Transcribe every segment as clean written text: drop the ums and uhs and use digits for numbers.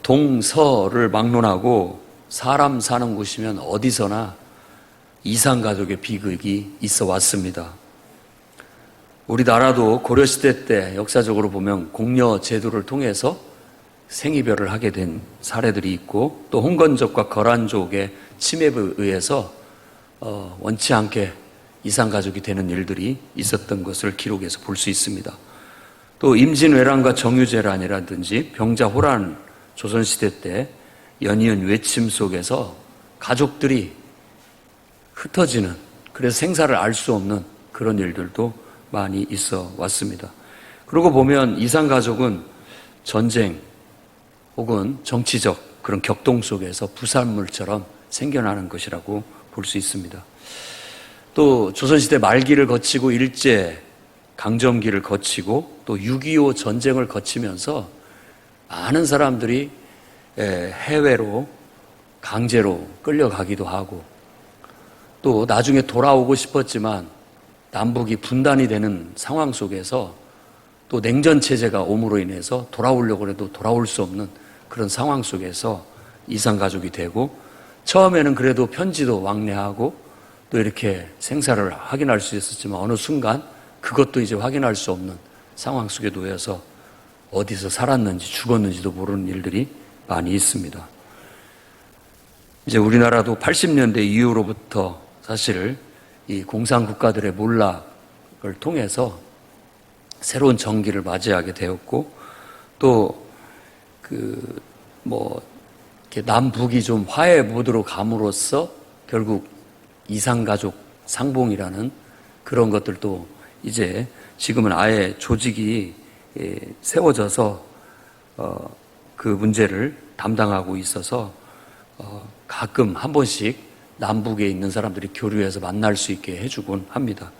동서를 막론하고 사람 사는 곳이면 어디서나 이산가족의 비극이 있어 왔습니다. 우리나라도 고려시대 때 역사적으로 보면 공려 제도를 통해서 생이별을 하게 된 사례들이 있고, 또 홍건족과 거란족의 침입에 의해서 원치 않게 이산가족이 되는 일들이 있었던 것을 기록에서 볼 수 있습니다. 또 임진왜란과 정유재란이라든지 병자호란 조선시대 때 연이은 외침 속에서 가족들이 흩어지는, 그래서 생사를 알 수 없는 그런 일들도 많이 있어 왔습니다. 그러고 보면 이산가족은 전쟁 혹은 정치적 그런 격동 속에서 부산물처럼 생겨나는 것이라고 볼 수 있습니다. 또 조선시대 말기를 거치고 일제 강점기를 거치고 또 6.25 전쟁을 거치면서 많은 사람들이 해외로 강제로 끌려가기도 하고, 또 나중에 돌아오고 싶었지만 남북이 분단이 되는 상황 속에서 또 냉전 체제가 옴으로 인해서 돌아오려고 해도 돌아올 수 없는 그런 상황 속에서 이산가족이 되고, 처음에는 그래도 편지도 왕래하고 또 이렇게 생사를 확인할 수 있었지만 어느 순간 그것도 이제 확인할 수 없는 상황 속에 놓여서 어디서 살았는지 죽었는지도 모르는 일들이 많이 있습니다. 이제 우리나라도 80년대 이후로부터 사실 이 공산국가들의 몰락을 통해서 새로운 정기를 맞이하게 되었고, 또 남북이 좀 화해 모드로 감으로써 결국 이산가족 상봉이라는 그런 것들도 이제 지금은 아예 조직이 세워져서 그 문제를 담당하고 있어서 가끔 한 번씩 남북에 있는 사람들이 교류해서 만날 수 있게 해주곤 합니다.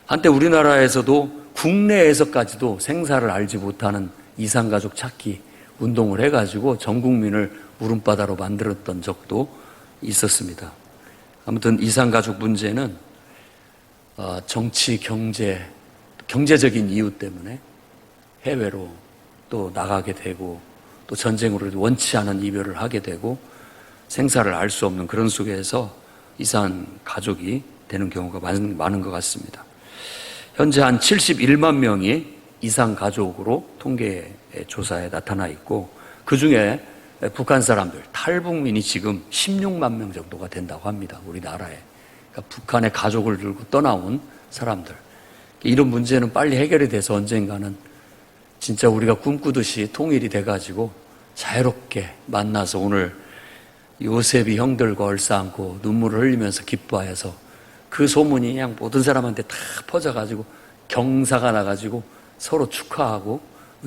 한때 우리나라에서도 국내에서까지도 생사를 알지 못하는 이산가족 찾기 운동을 해가지고 전 국민을 울음바다로 만들었던 적도 있었습니다. 아무튼 이산가족 문제는 정치, 경제적인 이유 때문에 해외로 또 나가게 되고, 또 전쟁으로 원치 않은 이별을 하게 되고 생사를 알 수 없는 그런 속에서 이산가족이 되는 경우가 많은 것 같습니다. 현재 한 71만 명이 이산가족으로 통계 조사에 나타나 있고, 그 중에 북한 사람들, 탈북민이 지금 16만 명 정도가 된다고 합니다. 우리나라에. 그러니까 북한의 가족을 들고 떠나온 사람들. 이런 문제는 빨리 해결이 돼서 언젠가는 진짜 우리가 꿈꾸듯이 통일이 돼가지고 자유롭게 만나서 오늘 요셉이 형들과 얼싸안고 눈물을 흘리면서 기뻐해서 그 소문이 그냥 모든 사람한테 다 퍼져가지고 경사가 나가지고 서로 축하하고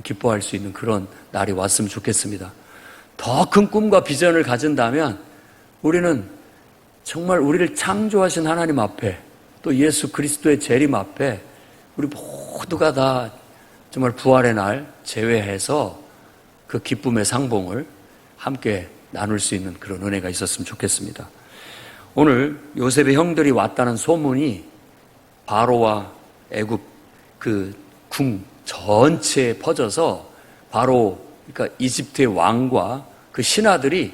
기뻐할 수 있는 그런 날이 왔으면 좋겠습니다. 더 큰 꿈과 비전을 가진다면 우리는 정말 우리를 창조하신 하나님 앞에, 또 예수 그리스도의 재림 앞에 우리 모두가 다 정말 부활의 날 제외해서 그 기쁨의 상봉을 함께 나눌 수 있는 그런 은혜가 있었으면 좋겠습니다. 오늘 요셉의 형들이 왔다는 소문이 바로와 애굽 그 궁 전체에 퍼져서 바로, 그러니까 이집트의 왕과 그 신하들이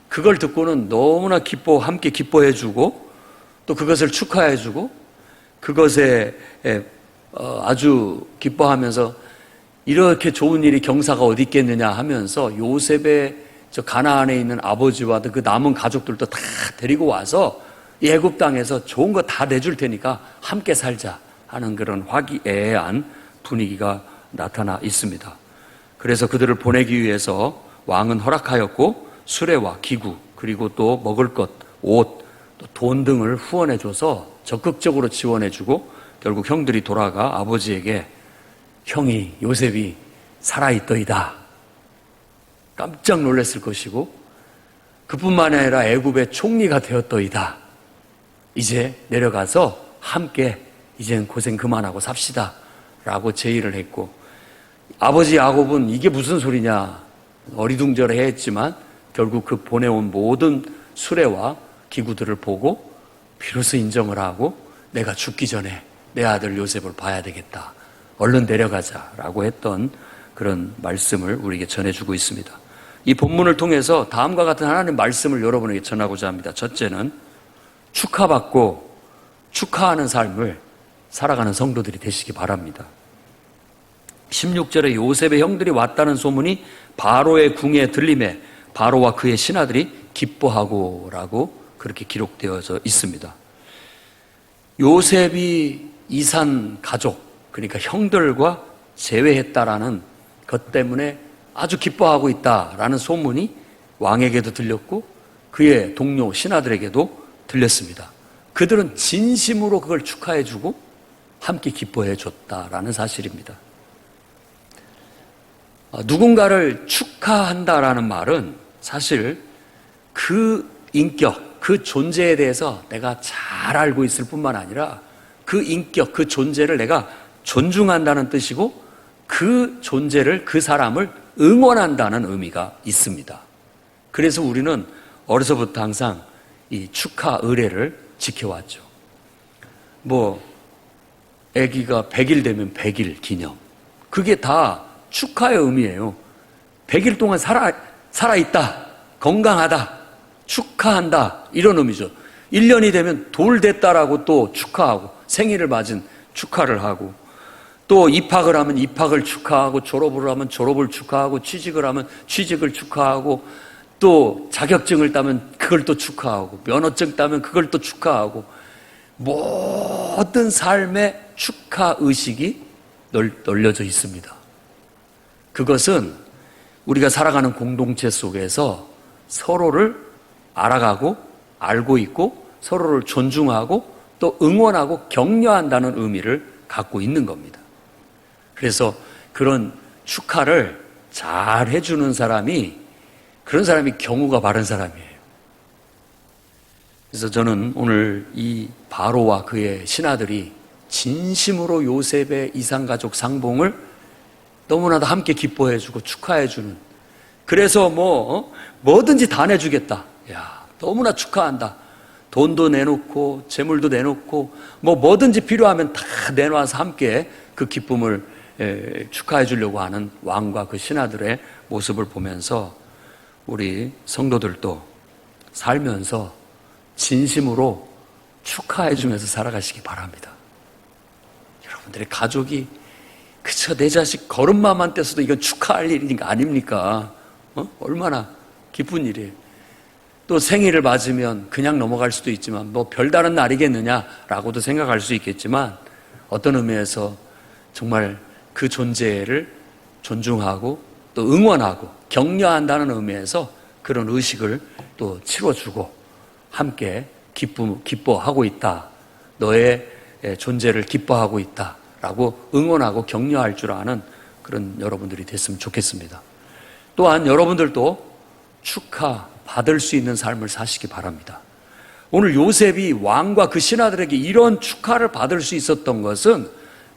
그걸 듣고는 너무나 함께 기뻐해주고 또 그것을 축하해주고 그것에 아주 기뻐하면서 이렇게 좋은 일이 경사가 어디 있겠느냐 하면서 요셉의 저 가나안에 있는 아버지와 그 남은 가족들도 다 데리고 와서 이 애굽 땅에서 좋은 거 다 내줄 테니까 함께 살자 하는 그런 화기애애한 분위기가 나타나 있습니다. 그래서 그들을 보내기 위해서 왕은 허락하였고 수레와 기구, 그리고 또 먹을 것, 옷, 또 돈 등을 후원해줘서 적극적으로 지원해주고 결국 형들이 돌아가 아버지에게 형이 요셉이 살아있더이다 깜짝 놀랐을 것이고, 그뿐만 아니라 애굽의 총리가 되었더이다. 이제 내려가서 함께 이제는 고생 그만하고 삽시다 라고 제의를 했고, 아버지 야곱은 이게 무슨 소리냐 어리둥절해 했지만 결국 그 보내온 모든 수레와 기구들을 보고 비로소 인정을 하고 내가 죽기 전에 내 아들 요셉을 봐야 되겠다, 얼른 내려가자라고 했던 그런 말씀을 우리에게 전해주고 있습니다. 이 본문을 통해서 다음과 같은 하나님의 말씀을 여러분에게 전하고자 합니다. 첫째는 축하받고 축하하는 삶을 살아가는 성도들이 되시기 바랍니다. 16절에 요셉의 형들이 왔다는 소문이 바로의 궁에 들림에 바로와 그의 신하들이 기뻐하고 라고 그렇게 기록되어져 있습니다. 요셉이 이산 가족, 그러니까 형들과 재회했다라는 것 때문에 아주 기뻐하고 있다라는 소문이 왕에게도 들렸고 그의 동료 신하들에게도 들렸습니다. 그들은 진심으로 그걸 축하해주고 함께 기뻐해줬다라는 사실입니다. 누군가를 축하한다라는 말은 사실 그 인격, 그 존재에 대해서 내가 잘 알고 있을 뿐만 아니라 그 인격, 그 존재를 내가 존중한다는 뜻이고 그 존재를, 그 사람을 응원한다는 의미가 있습니다. 그래서 우리는 어려서부터 항상 이 축하 의례를 지켜왔죠. 아기가 100일 되면 100일 기념. 그게 다 축하의 의미예요. 100일 동안 살아있다, 건강하다, 축하한다, 이런 의미죠. 1년이 되면 돌 됐다라고 또 축하하고, 생일을 맞은 축하를 하고, 또 입학을 하면 입학을 축하하고, 졸업을 하면 졸업을 축하하고, 취직을 하면 취직을 축하하고, 또 자격증을 따면 그걸 또 축하하고, 면허증 따면 그걸 또 축하하고, 모든 삶에 축하 의식이 널려져 있습니다. 그것은 우리가 살아가는 공동체 속에서 서로를 알아가고 알고 있고 서로를 존중하고 또 응원하고 격려한다는 의미를 갖고 있는 겁니다. 그래서 그런 축하를 잘 해주는 사람이, 그런 사람이 경우가 바른 사람이에요. 그래서 저는 오늘 이 바로와 그의 신하들이 진심으로 요셉의 이산가족 상봉을 너무나도 함께 기뻐해주고 축하해주는, 그래서 뭐든지 다 내주겠다. 야, 너무나 축하한다. 돈도 내놓고 재물도 내놓고 뭐든지 필요하면 다 내놔서 함께 그 기쁨을 축하해 주려고 하는 왕과 그 신하들의 모습을 보면서 우리 성도들도 살면서 진심으로 축하해 주면서 살아가시기 바랍니다. 여러분들의 가족이 그쵸, 내 자식 걸음마만 떼서도 이건 축하할 일이니까 아닙니까? 얼마나 기쁜 일이에요. 또 생일을 맞으면 그냥 넘어갈 수도 있지만 별다른 날이겠느냐라고도 생각할 수 있겠지만 어떤 의미에서 정말 그 존재를 존중하고 또 응원하고 격려한다는 의미에서 그런 의식을 또 치러주고 함께 기뻐하고 있다. 너의 존재를 기뻐하고 있다. 라고 응원하고 격려할 줄 아는 그런 여러분들이 됐으면 좋겠습니다. 또한 여러분들도 축하받을 수 있는 삶을 사시기 바랍니다. 오늘 요셉이 왕과 그 신하들에게 이런 축하를 받을 수 있었던 것은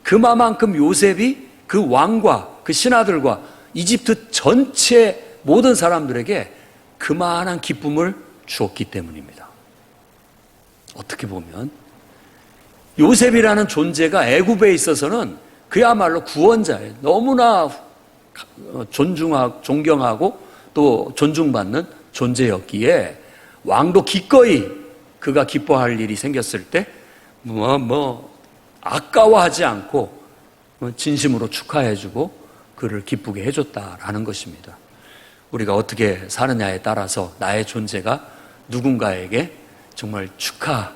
그만큼 요셉이 그 왕과 그 신하들과 이집트 전체 모든 사람들에게 그만한 기쁨을 주었기 때문입니다. 어떻게 보면 요셉이라는 존재가 애굽에 있어서는 그야말로 구원자예요. 너무나 존경하고 또 존중받는 존재였기에 왕도 기꺼이 그가 기뻐할 일이 생겼을 때 아까워하지 않고 진심으로 축하해주고 그를 기쁘게 해줬다라는 것입니다. 우리가 어떻게 사느냐에 따라서 나의 존재가 누군가에게 정말 축하받고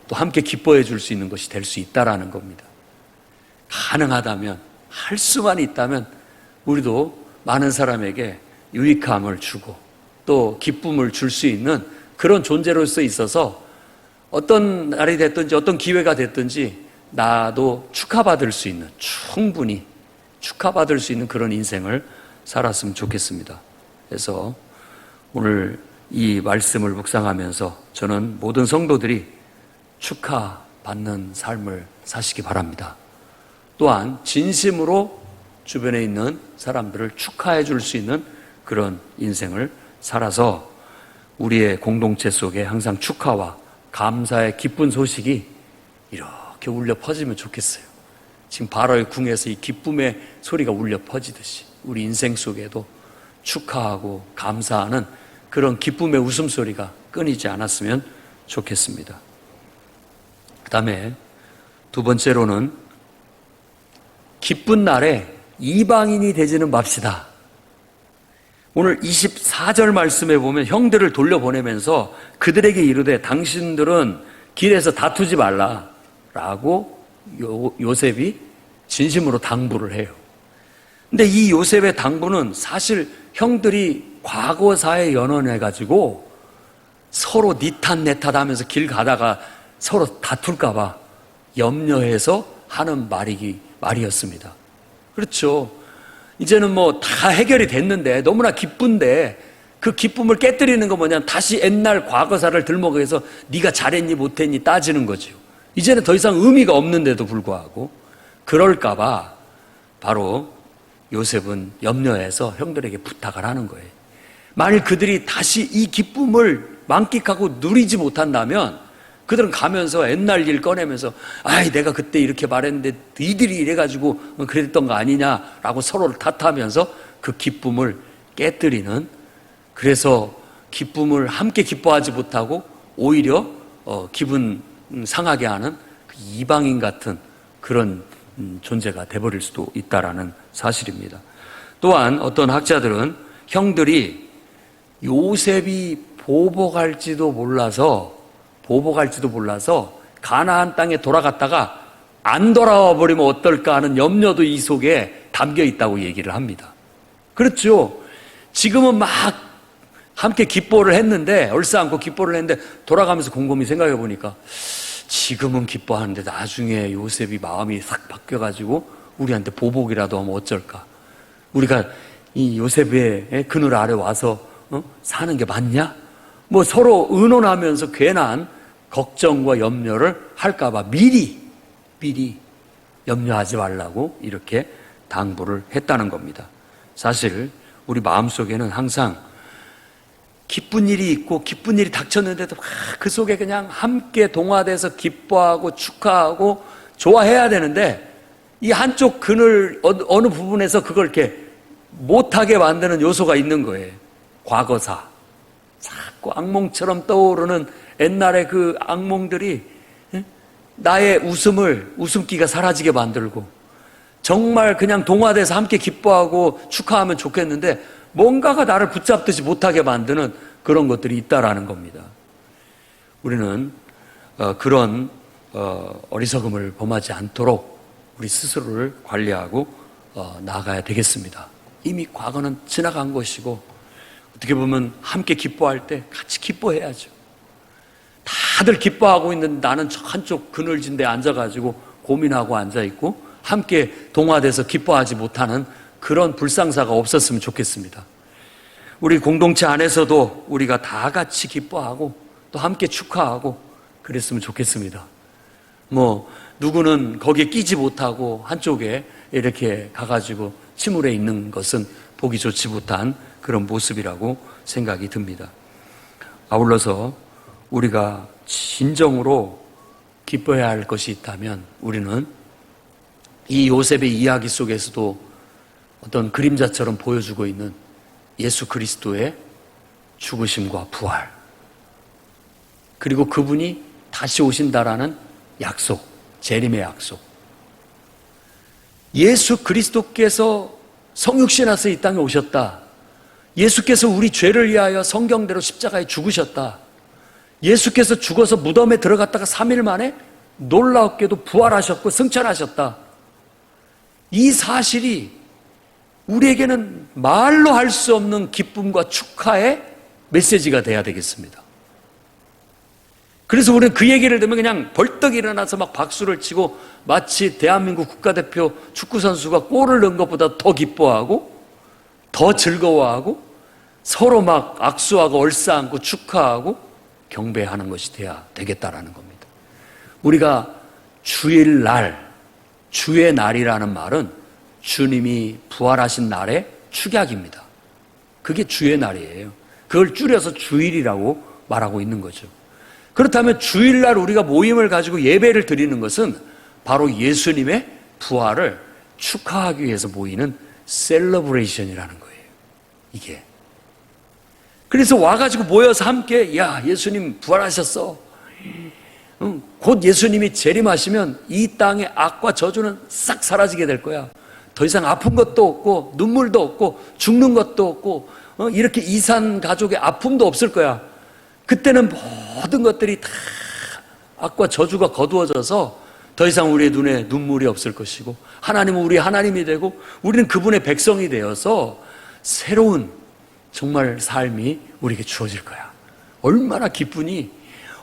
또 함께 기뻐해 줄 수 있는 것이 될 수 있다라는 겁니다. 가능하다면, 할 수만 있다면 우리도 많은 사람에게 유익함을 주고 또 기쁨을 줄 수 있는 그런 존재로서 있어서 어떤 날이 됐든지 어떤 기회가 됐든지 나도 축하받을 수 있는, 충분히 축하받을 수 있는 그런 인생을 살았으면 좋겠습니다. 그래서 오늘 이 말씀을 묵상하면서 저는 모든 성도들이 축하받는 삶을 사시기 바랍니다. 또한 진심으로 주변에 있는 사람들을 축하해 줄 수 있는 그런 인생을 살아서 우리의 공동체 속에 항상 축하와 감사의 기쁜 소식이 이렇게 울려 퍼지면 좋겠어요. 지금 바로의 궁에서 이 기쁨의 소리가 울려 퍼지듯이 우리 인생 속에도 축하하고 감사하는 그런 기쁨의 웃음소리가 끊이지 않았으면 좋겠습니다. 그 다음에 두 번째로는 기쁜 날에 이방인이 되지는 맙시다. 오늘 24절 말씀에 보면 형들을 돌려보내면서 그들에게 이르되 당신들은 길에서 다투지 말라라고 요셉이 진심으로 당부를 해요. 근데 이 요셉의 당부는 사실 형들이 과거사에 연원해가지고 서로 니 탓 내 탓 하면서 길 가다가 서로 다툴까봐 염려해서 하는 말이었습니다. 그렇죠. 이제는 뭐 다 해결이 됐는데 너무나 기쁜데 그 기쁨을 깨뜨리는 거 뭐냐, 다시 옛날 과거사를 들먹여서 네가 잘했니 못했니 따지는 거죠. 이제는 더 이상 의미가 없는데도 불구하고 그럴까봐 바로 요셉은 염려해서 형들에게 부탁을 하는 거예요. 만일 그들이 다시 이 기쁨을 만끽하고 누리지 못한다면 그들은 가면서 옛날 일 꺼내면서 아이 내가 그때 이렇게 말했는데 니들이 이래가지고 그랬던 거 아니냐라고 서로를 탓하면서 그 기쁨을 깨뜨리는, 그래서 기쁨을 함께 기뻐하지 못하고 오히려 기분 상하게 하는 그 이방인 같은 그런 존재가 돼버릴 수도 있다라는 사실입니다. 또한 어떤 학자들은 형들이 요셉이 보복할지도 몰라서 가나안 땅에 돌아갔다가 안 돌아와 버리면 어떨까 하는 염려도 이 속에 담겨 있다고 얘기를 합니다. 그렇죠. 지금은 막 함께 기뻐를 했는데, 얼싸안고 기뻐를 했는데 돌아가면서 곰곰이 생각해 보니까 지금은 기뻐하는데 나중에 요셉이 마음이 싹 바뀌어가지고 우리한테 보복이라도 하면 어쩔까? 우리가 이 요셉의 그늘 아래 와서 사는 게 맞냐? 뭐 서로 의논하면서 괜한 걱정과 염려를 할까봐 미리 염려하지 말라고 이렇게 당부를 했다는 겁니다. 사실 우리 마음속에는 항상 기쁜 일이 있고 기쁜 일이 닥쳤는데도 그 속에 그냥 함께 동화돼서 기뻐하고 축하하고 좋아해야 되는데 이 한쪽 그늘 어느 부분에서 그걸 이렇게 못하게 만드는 요소가 있는 거예요. 과거사. 자꾸 악몽처럼 떠오르는 옛날의 그 악몽들이 나의 웃음기가 사라지게 만들고, 정말 그냥 동화돼서 함께 기뻐하고 축하하면 좋겠는데 뭔가가 나를 붙잡듯이 못하게 만드는 그런 것들이 있다라는 겁니다. 우리는 그런 어리석음을 범하지 않도록 우리 스스로를 관리하고 나아가야 되겠습니다. 이미 과거는 지나간 것이고 어떻게 보면 함께 기뻐할 때 같이 기뻐해야죠. 다들 기뻐하고 있는데 나는 한쪽 그늘진 데 앉아가지고 고민하고 앉아있고 함께 동화돼서 기뻐하지 못하는 그런 불상사가 없었으면 좋겠습니다. 우리 공동체 안에서도 우리가 다 같이 기뻐하고 또 함께 축하하고 그랬으면 좋겠습니다. 뭐 누구는 거기에 끼지 못하고 한쪽에 이렇게 가가지고 침울해 있는 것은 보기 좋지 못한 그런 모습이라고 생각이 듭니다. 아울러서 우리가 진정으로 기뻐해야 할 것이 있다면 우리는 이 요셉의 이야기 속에서도 어떤 그림자처럼 보여주고 있는 예수 그리스도의 죽으심과 부활, 그리고 그분이 다시 오신다라는 약속, 재림의 약속. 예수 그리스도께서 성육신하서 이 땅에 오셨다. 예수께서 우리 죄를 위하여 성경대로 십자가에 죽으셨다. 예수께서 죽어서 무덤에 들어갔다가 3일 만에 놀랍게도 부활하셨고 승천하셨다. 이 사실이 우리에게는 말로 할 수 없는 기쁨과 축하의 메시지가 돼야 되겠습니다. 그래서 우리는 그 얘기를 들으면 그냥 벌떡 일어나서 막 박수를 치고 마치 대한민국 국가대표 축구선수가 골을 넣은 것보다 더 기뻐하고 더 즐거워하고 서로 막 악수하고 얼싸안고 축하하고 경배하는 것이 돼야 되겠다라는 겁니다. 우리가 주일날, 주의 날이라는 말은 주님이 부활하신 날의 축약입니다. 그게 주의 날이에요. 그걸 줄여서 주일이라고 말하고 있는 거죠. 그렇다면 주일날 우리가 모임을 가지고 예배를 드리는 것은 바로 예수님의 부활을 축하하기 위해서 모이는 셀러브레이션이라는 거예요. 이게. 그래서 와가지고 모여서 함께, 야, 예수님 부활하셨어. 곧 예수님이 재림하시면 이 땅의 악과 저주는 싹 사라지게 될 거야. 더 이상 아픈 것도 없고 눈물도 없고 죽는 것도 없고 이렇게 이산 가족의 아픔도 없을 거야. 그때는 모든 것들이 다 악과 저주가 거두어져서 더 이상 우리의 눈에 눈물이 없을 것이고, 하나님은 우리 하나님이 되고 우리는 그분의 백성이 되어서 새로운 정말 삶이 우리에게 주어질 거야. 얼마나 기쁘니?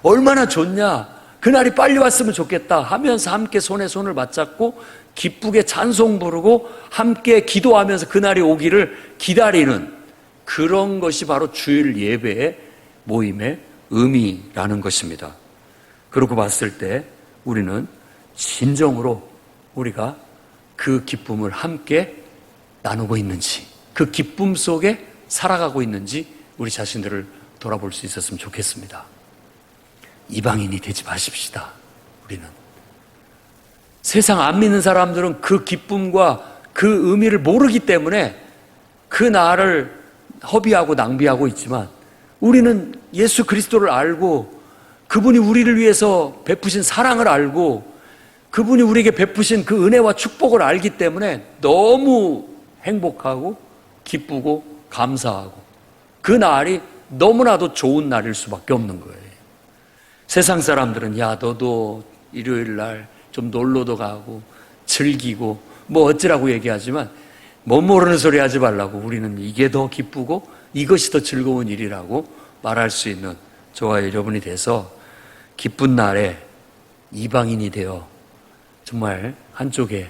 얼마나 좋냐? 그날이 빨리 왔으면 좋겠다 하면서 함께 손에 손을 맞잡고 기쁘게 찬송 부르고 함께 기도하면서 그날이 오기를 기다리는 그런 것이 바로 주일 예배의 모임의 의미라는 것입니다. 그러고 봤을 때 우리는 진정으로 우리가 그 기쁨을 함께 나누고 있는지, 그 기쁨 속에 살아가고 있는지 우리 자신들을 돌아볼 수 있었으면 좋겠습니다. 이방인이 되지 마십시다. 우리는 세상 안 믿는 사람들은 그 기쁨과 그 의미를 모르기 때문에 그 날을 허비하고 낭비하고 있지만, 우리는 예수 그리스도를 알고 그분이 우리를 위해서 베푸신 사랑을 알고 그분이 우리에게 베푸신 그 은혜와 축복을 알기 때문에 너무 행복하고 기쁘고 감사하고 그 날이 너무나도 좋은 날일 수밖에 없는 거예요. 세상 사람들은 야, 너도 일요일 날 좀 놀러도 가고 즐기고 뭐 어찌라고 얘기하지만 못 모르는 소리 하지 말라고, 우리는 이게 더 기쁘고 이것이 더 즐거운 일이라고 말할 수 있는 저와 여러분이 돼서 기쁜 날에 이방인이 되어 정말 한쪽에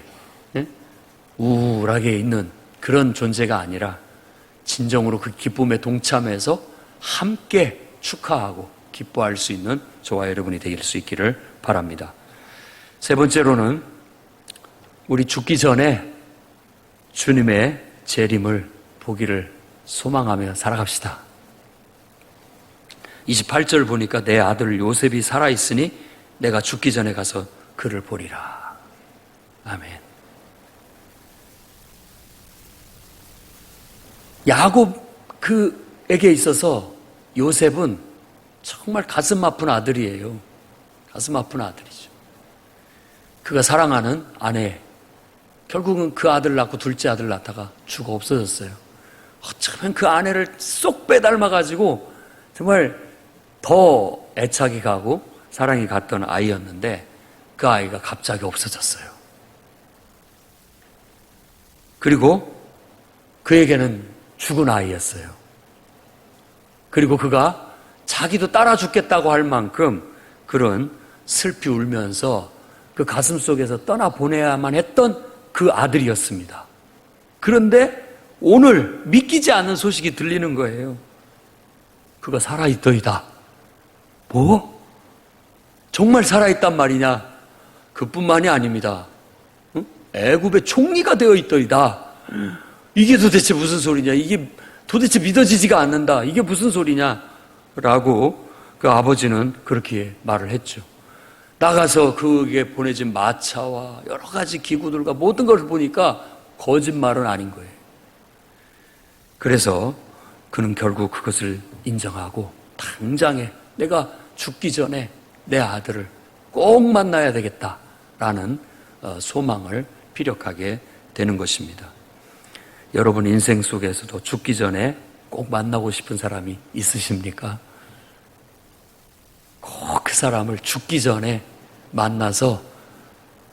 우울하게 있는 그런 존재가 아니라 진정으로 그 기쁨에 동참해서 함께 축하하고 기뻐할 수 있는 저와 여러분이 될 수 있기를 바랍니다. 세 번째로는 우리 죽기 전에 주님의 재림을 보기를 소망하며 살아갑시다. 28절 보니까 내 아들 요셉이 살아있으니 내가 죽기 전에 가서 그를 보리라. 아멘. 야곱 그에게 있어서 요셉은 정말 가슴 아픈 아들이에요. 가슴 아픈 아들이죠. 그가 사랑하는 아내, 결국은 그 아들 낳고 둘째 아들 낳다가 죽어 없어졌어요. 어쩌면 그 아내를 쏙 빼닮아가지고 정말 더 애착이 가고 사랑이 갔던 아이였는데 그 아이가 갑자기 없어졌어요. 그리고 그에게는 죽은 아이였어요. 그리고 그가 자기도 따라 죽겠다고 할 만큼 그런 슬피 울면서 그 가슴 속에서 떠나보내야만 했던 그 아들이었습니다. 그런데 오늘 믿기지 않는 소식이 들리는 거예요. 그가 살아있더이다. 뭐? 정말 살아있단 말이냐? 그뿐만이 아닙니다. 애굽의 총리가 되어 있더이다. 이게 도대체 무슨 소리냐? 이게 도대체 믿어지지가 않는다. 이게 무슨 소리냐? 라고 그 아버지는 그렇게 말을 했죠. 나가서 그에게 보내진 마차와 여러 가지 기구들과 모든 걸 보니까 거짓말은 아닌 거예요. 그래서 그는 결국 그것을 인정하고 당장에 내가 죽기 전에 내 아들을 꼭 만나야 되겠다라는 소망을 피력하게 되는 것입니다. 여러분 인생 속에서도 죽기 전에 꼭 만나고 싶은 사람이 있으십니까? 꼭 그 사람을 죽기 전에 만나서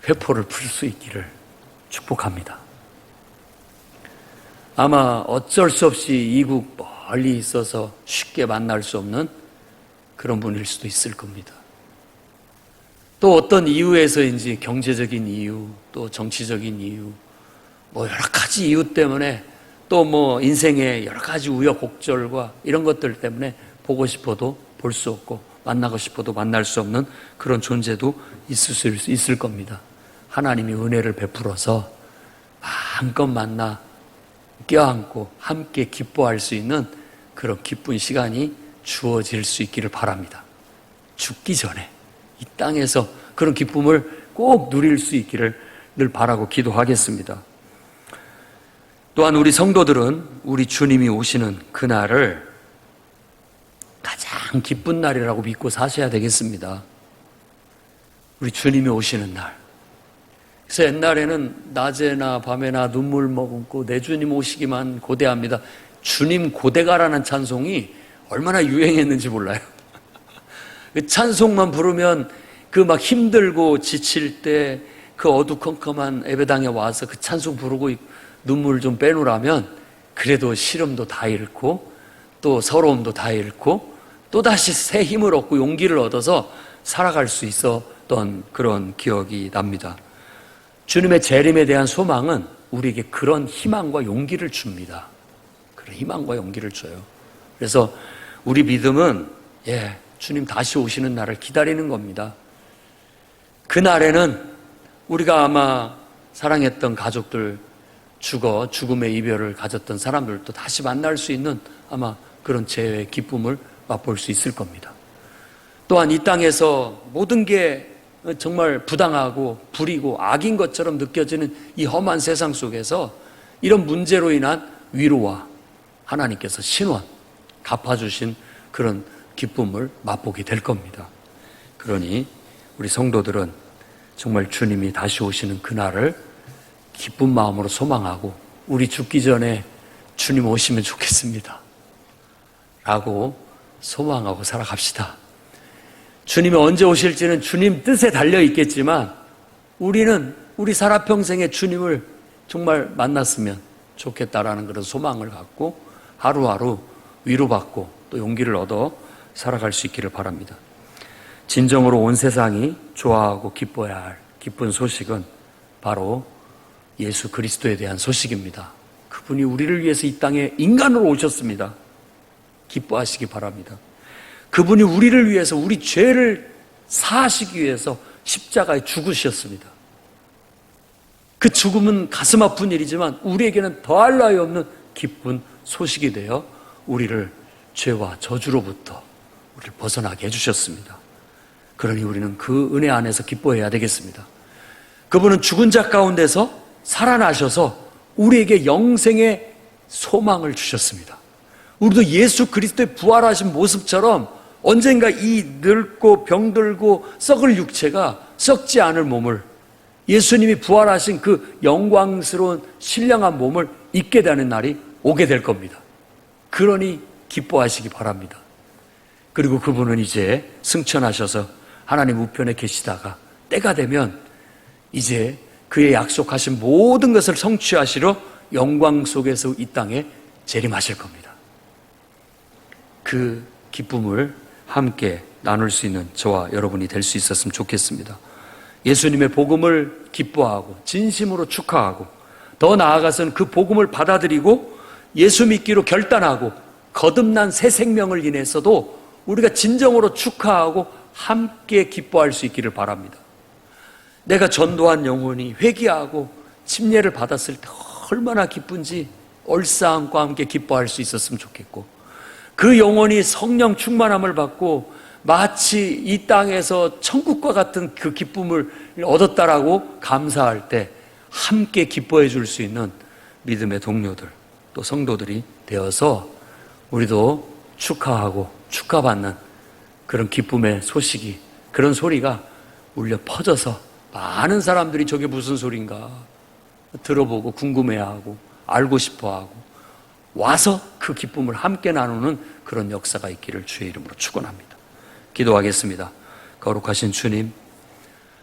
회포를 풀 수 있기를 축복합니다. 아마 어쩔 수 없이 이국 멀리 있어서 쉽게 만날 수 없는 그런 분일 수도 있을 겁니다. 또 어떤 이유에서인지 경제적인 이유, 또 정치적인 이유, 뭐 여러 가지 이유 때문에 또 뭐 인생의 여러 가지 우여곡절과 이런 것들 때문에 보고 싶어도 볼 수 없고 만나고 싶어도 만날 수 없는 그런 존재도 있을 수 있을 겁니다. 하나님이 은혜를 베풀어서 마음껏 만나 껴안고 함께 기뻐할 수 있는 그런 기쁜 시간이 주어질 수 있기를 바랍니다. 죽기 전에 이 땅에서 그런 기쁨을 꼭 누릴 수 있기를 늘 바라고 기도하겠습니다. 또한 우리 성도들은 우리 주님이 오시는 그날을 가장 기쁜 날이라고 믿고 사셔야 되겠습니다. 우리 주님이 오시는 날. 그래서 옛날에는 낮에나 밤에나 눈물 머금고 내 주님 오시기만 고대합니다. 주님 고대가라는 찬송이 얼마나 유행했는지 몰라요. 그 찬송만 부르면 그 막 힘들고 지칠 때 그 어두컴컴한 예배당에 와서 그 찬송 부르고 눈물 좀 빼놓으라면 그래도 시름도 다 잃고 또 서러움도 다 잃고 또다시 새 힘을 얻고 용기를 얻어서 살아갈 수 있었던 그런 기억이 납니다. 주님의 재림에 대한 소망은 우리에게 그런 희망과 용기를 줍니다. 그런 희망과 용기를 줘요. 그래서 우리 믿음은 주님 다시 오시는 날을 기다리는 겁니다. 그날에는 우리가 아마 사랑했던 가족들 죽음의 이별을 가졌던 사람들도 다시 만날 수 있는 아마 그런 재회의 기쁨을 맛볼 수 있을 겁니다. 또한 이 땅에서 모든 게 정말 부당하고 불이고 악인 것처럼 느껴지는 이 험한 세상 속에서 이런 문제로 인한 위로와 하나님께서 신원, 갚아주신 그런 기쁨을 맛보게 될 겁니다. 그러니 우리 성도들은 정말 주님이 다시 오시는 그날을 기쁜 마음으로 소망하고 우리 죽기 전에 주님 오시면 좋겠습니다 라고 소망하고 살아갑시다. 주님이 언제 오실지는 주님 뜻에 달려 있겠지만 우리는 우리 살아평생에 주님을 정말 만났으면 좋겠다라는 그런 소망을 갖고 하루하루 위로받고 또 용기를 얻어 살아갈 수 있기를 바랍니다. 진정으로 온 세상이 좋아하고 기뻐야 할 기쁜 소식은 바로 예수 그리스도에 대한 소식입니다. 그분이 우리를 위해서 이 땅에 인간으로 오셨습니다. 기뻐하시기 바랍니다. 그분이 우리를 위해서 우리 죄를 사하시기 위해서 십자가에 죽으셨습니다. 그 죽음은 가슴 아픈 일이지만 우리에게는 더할 나위 없는 기쁜 소식이 되어 우리를 죄와 저주로부터 우리를 벗어나게 해주셨습니다. 그러니 우리는 그 은혜 안에서 기뻐해야 되겠습니다. 그분은 죽은 자 가운데서 살아나셔서 우리에게 영생의 소망을 주셨습니다. 우리도 예수 그리스도의 부활하신 모습처럼 언젠가 이 늙고 병들고 썩을 육체가 썩지 않을 몸을 예수님이 부활하신 그 영광스러운 신령한 몸을 입게 되는 날이 오게 될 겁니다. 그러니 기뻐하시기 바랍니다. 그리고 그분은 이제 승천하셔서 하나님 우편에 계시다가 때가 되면 이제 그의 약속하신 모든 것을 성취하시러 영광 속에서 이 땅에 재림하실 겁니다. 그 기쁨을 함께 나눌 수 있는 저와 여러분이 될 수 있었으면 좋겠습니다. 예수님의 복음을 기뻐하고 진심으로 축하하고 더 나아가서는 그 복음을 받아들이고 예수 믿기로 결단하고 거듭난 새 생명을 인해서도 우리가 진정으로 축하하고 함께 기뻐할 수 있기를 바랍니다. 내가 전도한 영혼이 회개하고 침례를 받았을 때 얼마나 기쁜지 얼싸안과 함께 기뻐할 수 있었으면 좋겠고 그 영혼이 성령 충만함을 받고 마치 이 땅에서 천국과 같은 그 기쁨을 얻었다라고 감사할 때 함께 기뻐해 줄 수 있는 믿음의 동료들 또 성도들이 되어서 우리도 축하하고 축하받는 그런 기쁨의 소식이 그런 소리가 울려 퍼져서 많은 사람들이 저게 무슨 소린가 들어보고 궁금해하고 알고 싶어하고 와서 그 기쁨을 함께 나누는 그런 역사가 있기를 주의 이름으로 축원합니다. 기도하겠습니다. 거룩하신 주님,